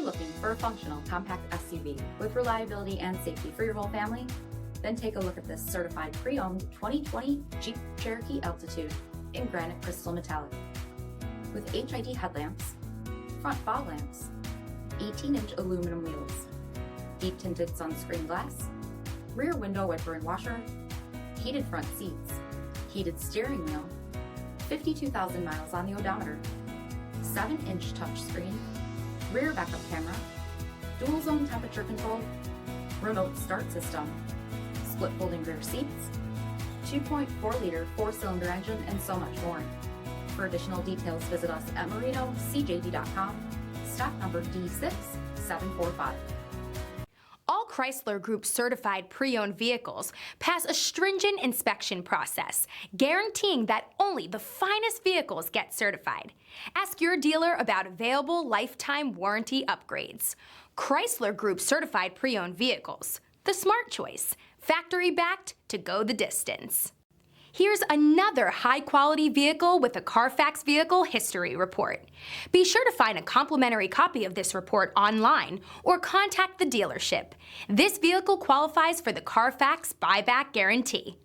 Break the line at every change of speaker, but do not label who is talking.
you're looking for a functional compact SUV with reliability and safety for your whole family, then take a look at this certified pre-owned 2020 Jeep Cherokee Altitude in granite crystal metallic. With HID headlamps, front fog lamps, 18-inch aluminum wheels, deep tinted sunscreen glass, rear window wiper and washer, heated front seats, heated steering wheel, 52,000 miles on the odometer, 7-inch touchscreen, rear backup camera, dual zone temperature control, remote start system, split folding rear seats, 2.4-liter 4-cylinder engine, and so much more. For additional details, visit us at marinocjd.com, stock number D6745.
All Chrysler Group certified pre-owned vehicles pass a stringent inspection process, guaranteeing that only the finest vehicles get certified. Ask your dealer about available lifetime warranty upgrades. Chrysler Group certified pre-owned vehicles, the smart choice, factory-backed to go the distance. Here's another high-quality vehicle with a CARFAX vehicle history report. Be sure to find a complimentary copy of this report online or contact the dealership. This vehicle qualifies for the CARFAX buyback guarantee.